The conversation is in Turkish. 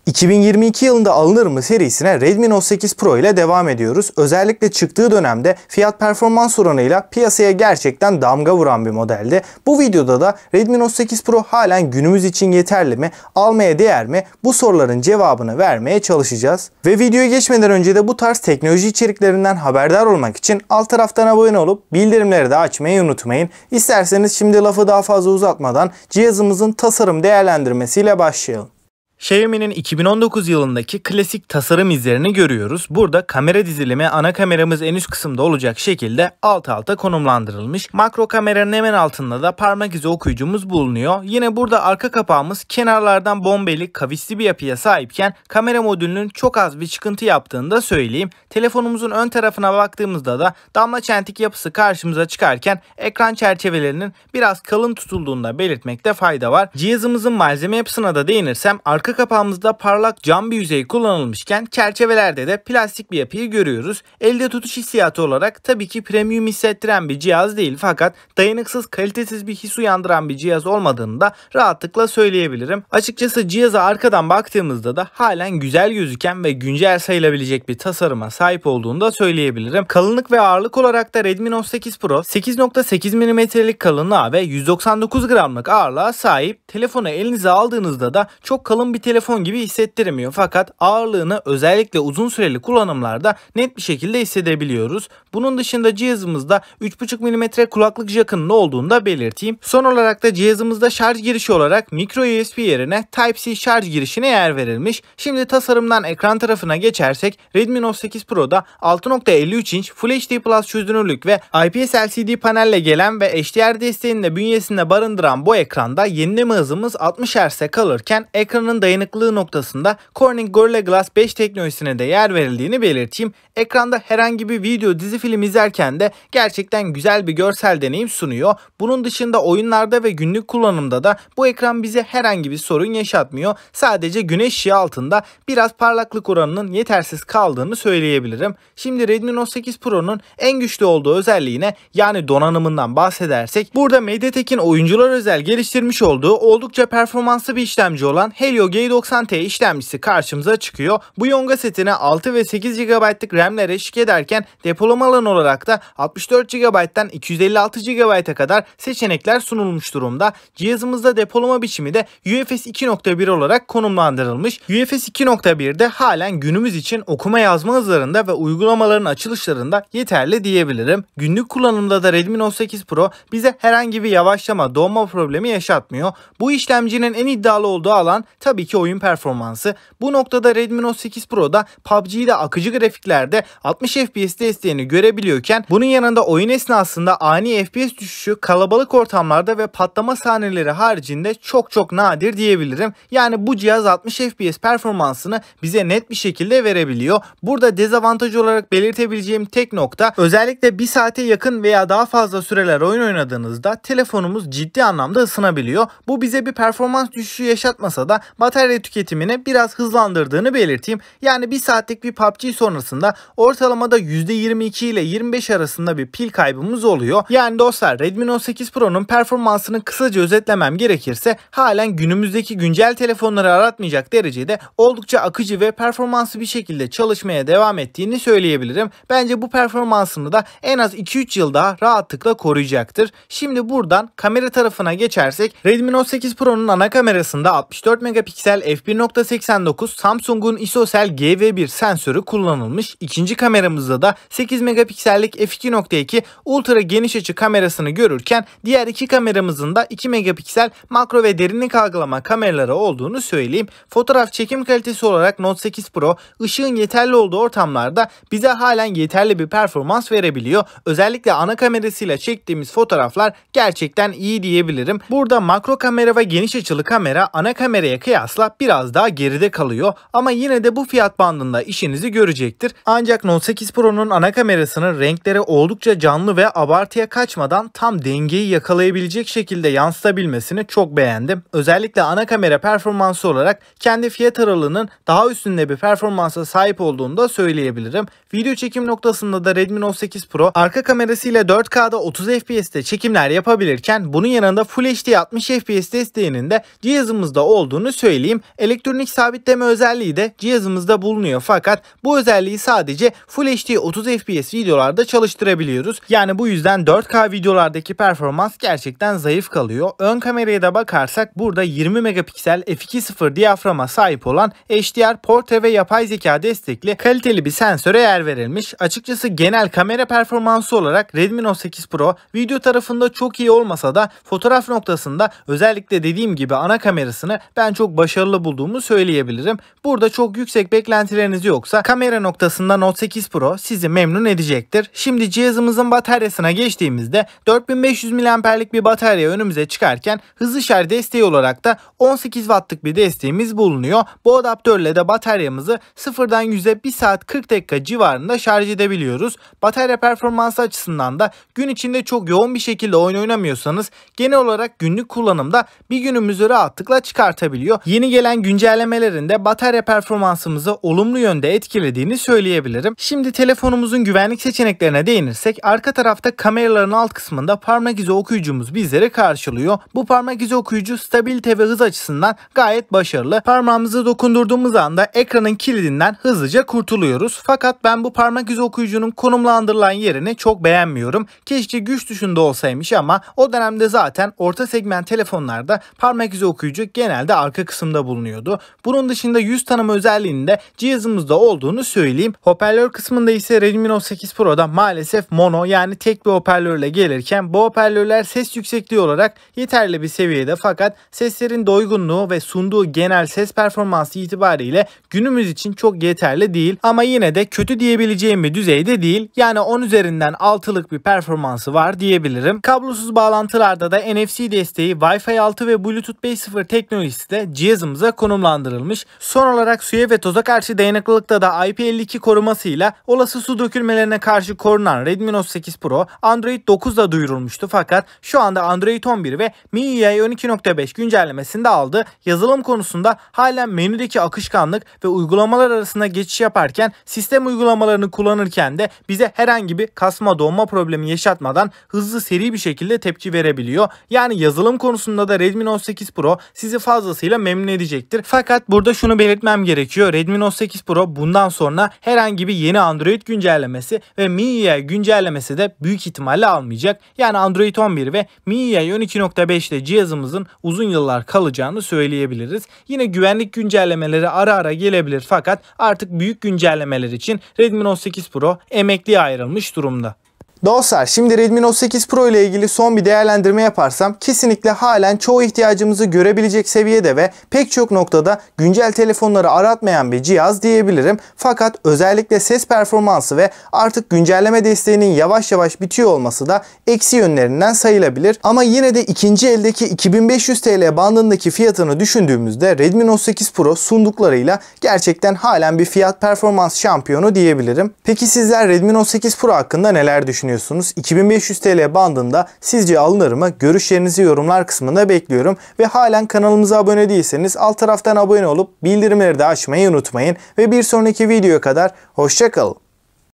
2022 yılında alınır mı serisine Redmi Note 8 Pro ile devam ediyoruz. Özellikle çıktığı dönemde fiyat performans oranıyla piyasaya gerçekten damga vuran bir modeldi. Bu videoda da Redmi Note 8 Pro halen günümüz için yeterli mi? Almaya değer mi? Bu soruların cevabını vermeye çalışacağız. Ve videoya geçmeden önce de bu tarz teknoloji içeriklerinden haberdar olmak için alt taraftan abone olup bildirimleri de açmayı unutmayın. İsterseniz şimdi lafı daha fazla uzatmadan cihazımızın tasarım değerlendirmesiyle başlayalım. Xiaomi'nin 2019 yılındaki klasik tasarım izlerini görüyoruz. Burada kamera dizilimi ana kameramız en üst kısımda olacak şekilde alt alta konumlandırılmış. Makro kameranın hemen altında da parmak izi okuyucumuz bulunuyor. Yine burada arka kapağımız kenarlardan bombeli, kavisli bir yapıya sahipken kamera modülünün çok az bir çıkıntı yaptığını da söyleyeyim. Telefonumuzun ön tarafına baktığımızda da damla çentik yapısı karşımıza çıkarken ekran çerçevelerinin biraz kalın tutulduğunu da belirtmekte fayda var. Cihazımızın malzeme yapısına da değinirsem arka kapağımızda parlak cam bir yüzey kullanılmışken çerçevelerde de plastik bir yapıyı görüyoruz. Elde tutuş hissiyatı olarak tabii ki premium hissettiren bir cihaz değil, fakat dayanıksız, kalitesiz bir his uyandıran bir cihaz olmadığını da rahatlıkla söyleyebilirim. Açıkçası cihaza arkadan baktığımızda da halen güzel gözüken ve güncel sayılabilecek bir tasarıma sahip olduğunu da söyleyebilirim. Kalınlık ve ağırlık olarak da Redmi Note 8 Pro 8.8 mm'lik kalınlığa ve 199 gramlık ağırlığa sahip. Telefonu elinize aldığınızda da çok kalın bir telefon gibi hissettirmiyor, fakat ağırlığını özellikle uzun süreli kullanımlarda net bir şekilde hissedebiliyoruz. Bunun dışında cihazımızda 3.5 mm kulaklık jackının olduğunu da belirteyim. Son olarak da cihazımızda şarj girişi olarak micro USB yerine Type-C şarj girişine yer verilmiş. Şimdi tasarımdan ekran tarafına geçersek Redmi Note 8 Pro'da 6.53 inç Full HD Plus çözünürlük ve IPS LCD panelle gelen ve HDR desteğini de bünyesinde barındıran bu ekranda yenileme hızımız 60 Hz'e kalırken ekranın dayanıklılığı noktasında Corning Gorilla Glass 5 teknolojisine de yer verildiğini belirteyim. Ekranda herhangi bir video, dizi, film izlerken de gerçekten güzel bir görsel deneyim sunuyor. Bunun dışında oyunlarda ve günlük kullanımda da bu ekran bize herhangi bir sorun yaşatmıyor. Sadece güneş ışığı altında biraz parlaklık oranının yetersiz kaldığını söyleyebilirim. Şimdi Redmi Note 8 Pro'nun en güçlü olduğu özelliğine, yani donanımından bahsedersek, burada MediaTek'in oyuncular özel geliştirmiş olduğu oldukça performanslı bir işlemci olan Helio G90T işlemcisi karşımıza çıkıyor. Bu yonga setine 6 ve 8 GB'lık RAM'ler eşlik ederken depolama alanı olarak da 64 GB'dan 256 GB'a kadar seçenekler sunulmuş durumda. Cihazımızda depolama biçimi de UFS 2.1 olarak konumlandırılmış. UFS 2.1'de halen günümüz için okuma yazma hızlarında ve uygulamaların açılışlarında yeterli diyebilirim. Günlük kullanımda da Redmi Note 8 Pro bize herhangi bir yavaşlama, donma problemi yaşatmıyor. Bu işlemcinin en iddialı olduğu alan tabii ki oyun performansı. Bu noktada Redmi Note 8 Pro'da PUBG'de akıcı grafiklerde 60 FPS desteğini görebiliyorken bunun yanında oyun esnasında ani FPS düşüşü kalabalık ortamlarda ve patlama sahneleri haricinde çok nadir diyebilirim. Yani bu cihaz 60 FPS performansını bize net bir şekilde verebiliyor. Burada dezavantaj olarak belirtebileceğim tek nokta, özellikle 1 saate yakın veya daha fazla süreler oyun oynadığınızda telefonumuz ciddi anlamda ısınabiliyor. Bu bize bir performans düşüşü yaşatmasa da batarya tüketimini biraz hızlandırdığını belirteyim. Yani 1 saatlik bir PUBG sonrasında ortalamada %22 ile 25 arasında bir pil kaybımız oluyor. Yani dostlar, Redmi Note 8 Pro'nun performansını kısaca özetlemem gerekirse halen günümüzdeki güncel telefonları aratmayacak derecede oldukça akıcı ve performanslı bir şekilde çalışmaya devam ettiğini söyleyebilirim. Bence bu performansını da en az 2-3 yıl daha rahatlıkla koruyacaktır. Şimdi buradan kamera tarafına geçersek Redmi Note 8 Pro'nun ana kamerasında 64 megapiksel f1.89 Samsung'un ISOCELL GV1 sensörü kullanılmış. İkinci kameramızda da 8 megapiksellik f2.2 ultra geniş açı kamerasını görürken diğer iki kameramızın da 2 megapiksel makro ve derinlik algılama kameraları olduğunu söyleyeyim. Fotoğraf çekim kalitesi olarak Note 8 Pro ışığın yeterli olduğu ortamlarda bize halen yeterli bir performans verebiliyor. Özellikle ana kamerasıyla çektiğimiz fotoğraflar gerçekten iyi diyebilirim. Burada makro kamera ve geniş açılı kamera ana kameraya kıyasla biraz daha geride kalıyor ama yine de bu fiyat bandında işinizi görecektir. Ancak Note 8 Pro'nun ana kamerasının renkleri oldukça canlı ve abartıya kaçmadan tam dengeyi yakalayabilecek şekilde yansıtabilmesini çok beğendim. Özellikle ana kamera performansı olarak kendi fiyat aralığının daha üstünde bir performansa sahip olduğunu da söyleyebilirim. Video çekim noktasında da Redmi Note 8 Pro arka kamerasıyla 4K'da 30 FPS'te çekimler yapabilirken bunun yanında Full HD 60 FPS desteğinin de cihazımızda olduğunu söyleyeyim. söyleyeyim. Elektronik sabitleme özelliği de cihazımızda bulunuyor fakat bu özelliği sadece Full HD 30 FPS videolarda çalıştırabiliyoruz. Yani bu yüzden 4K videolardaki performans gerçekten zayıf kalıyor. Ön kameraya da bakarsak burada 20 megapiksel f2.0 diyaframa sahip olan HDR, portre ve yapay zeka destekli kaliteli bir sensöre yer verilmiş. Açıkçası genel kamera performansı olarak Redmi Note 8 Pro video tarafında çok iyi olmasa da fotoğraf noktasında özellikle dediğim gibi ana kamerasını ben çok başarılı bulduğumu söyleyebilirim. Burada çok yüksek beklentileriniz yoksa kamera noktasında Note 8 Pro sizi memnun edecektir. Şimdi cihazımızın bataryasına geçtiğimizde 4500 mAh'lik bir batarya önümüze çıkarken hızlı şarj desteği olarak da 18 Watt'lık bir desteğimiz bulunuyor. Bu adaptörle de bataryamızı sıfırdan 100'e 1 saat 40 dakika civarında şarj edebiliyoruz. Batarya performansı açısından da gün içinde çok yoğun bir şekilde oyun oynamıyorsanız genel olarak günlük kullanımda bir günümüzü rahatlıkla çıkartabiliyor. Yeni gelen güncellemelerin de batarya performansımızı olumlu yönde etkilediğini söyleyebilirim. Şimdi telefonumuzun güvenlik seçeneklerine değinirsek arka tarafta kameraların alt kısmında parmak izi okuyucumuz bizleri karşılıyor. Bu parmak izi okuyucu stabilite ve hız açısından gayet başarılı. Parmağımızı dokundurduğumuz anda ekranın kilidinden hızlıca kurtuluyoruz. Fakat ben bu parmak izi okuyucunun konumlandırılan yerini çok beğenmiyorum. Keşke güç tuşunda olsaymış ama o dönemde zaten orta segment telefonlarda parmak izi okuyucu genelde arka kısımda bulunuyordu. Bunun dışında yüz tanıma özelliğinin de cihazımızda olduğunu söyleyeyim. Hoparlör kısmında ise Redmi Note 8 Pro'da maalesef mono yani tek bir hoparlörle gelirken bu hoparlörler ses yüksekliği olarak yeterli bir seviyede fakat seslerin doygunluğu ve sunduğu genel ses performansı itibariyle günümüz için çok yeterli değil ama yine de kötü diyebileceğim bir düzeyde değil. Yani 10 üzerinden 6'lık bir performansı var diyebilirim. Kablosuz bağlantılarda da NFC desteği, Wi-Fi 6 ve Bluetooth 5.0 teknolojisi de cihazımıza konumlandırılmış. Son olarak suya ve toza karşı dayanıklılıkta da IP52 korumasıyla olası su dökülmelerine karşı korunan Redmi Note 8 Pro Android 9'da duyurulmuştu fakat şu anda Android 11 ve MIUI 12.5 güncellemesinde aldı. Yazılım konusunda halen menüdeki akışkanlık ve uygulamalar arasında geçiş yaparken sistem uygulamalarını kullanırken de bize herhangi bir kasma donma problemi yaşatmadan hızlı seri bir şekilde tepki verebiliyor. Yani yazılım konusunda da Redmi Note 8 Pro sizi fazlasıyla memnun edecektir. Fakat burada şunu belirtmem gerekiyor. Redmi Note 8 Pro bundan sonra herhangi bir yeni Android güncellemesi ve MIUI güncellemesi de büyük ihtimalle almayacak. Yani Android 11 ve MIUI 12.5 ile cihazımızın uzun yıllar kalacağını söyleyebiliriz. Yine güvenlik güncellemeleri ara ara gelebilir fakat artık büyük güncellemeler için Redmi Note 8 Pro emekliye ayrılmış durumda. Dostlar şimdi Redmi Note 8 Pro ile ilgili son bir değerlendirme yaparsam kesinlikle halen çoğu ihtiyacımızı görebilecek seviyede ve pek çok noktada güncel telefonları aratmayan bir cihaz diyebilirim. Fakat özellikle ses performansı ve artık güncelleme desteğinin yavaş yavaş bitiyor olması da eksi yönlerinden sayılabilir. Ama yine de ikinci eldeki 2500 TL bandındaki fiyatını düşündüğümüzde Redmi Note 8 Pro sunduklarıyla gerçekten halen bir fiyat performans şampiyonu diyebilirim. Peki sizler Redmi Note 8 Pro hakkında neler düşünüyorsunuz? 2500 TL bandında sizce alınır mı? Görüşlerinizi yorumlar kısmında bekliyorum. Ve halen kanalımıza abone değilseniz alt taraftan abone olup bildirimleri de açmayı unutmayın. Ve bir sonraki videoya kadar hoşça kalın.